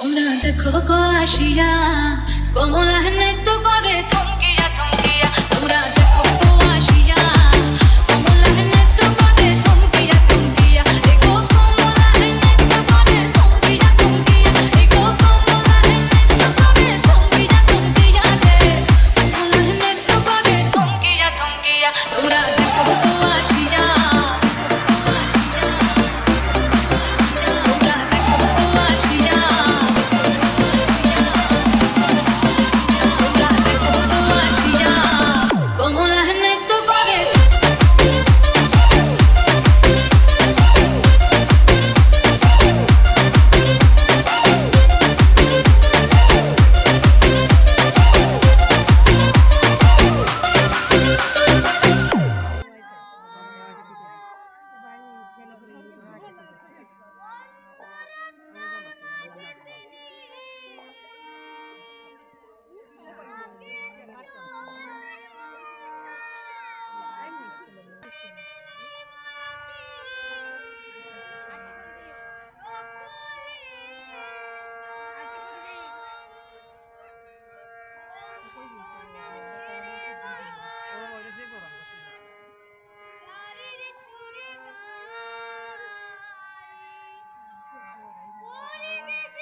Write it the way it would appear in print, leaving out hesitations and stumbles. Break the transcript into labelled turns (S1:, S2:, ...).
S1: তোমরা দেখো গো আসিয়া কমলা নৃত্য করে থমকিয়া থমকিয়া তোমরা দেখো গো আসিয়া কমলা নৃত্য করে থমকিয়া থমকিয়া দেখো কমলা নৃত্য করে থমকিয়া থমকিয়া দেখো কমলা নৃত্য করে থমকিয়া থমকিয়া রে কমলা নৃত্য করে থমকিয়া থমকিয়া তোমরা দেখো গো আসিয়া তোমরা দেখো গো আসিয়া কমলা নৃত্য করে পরিবেশ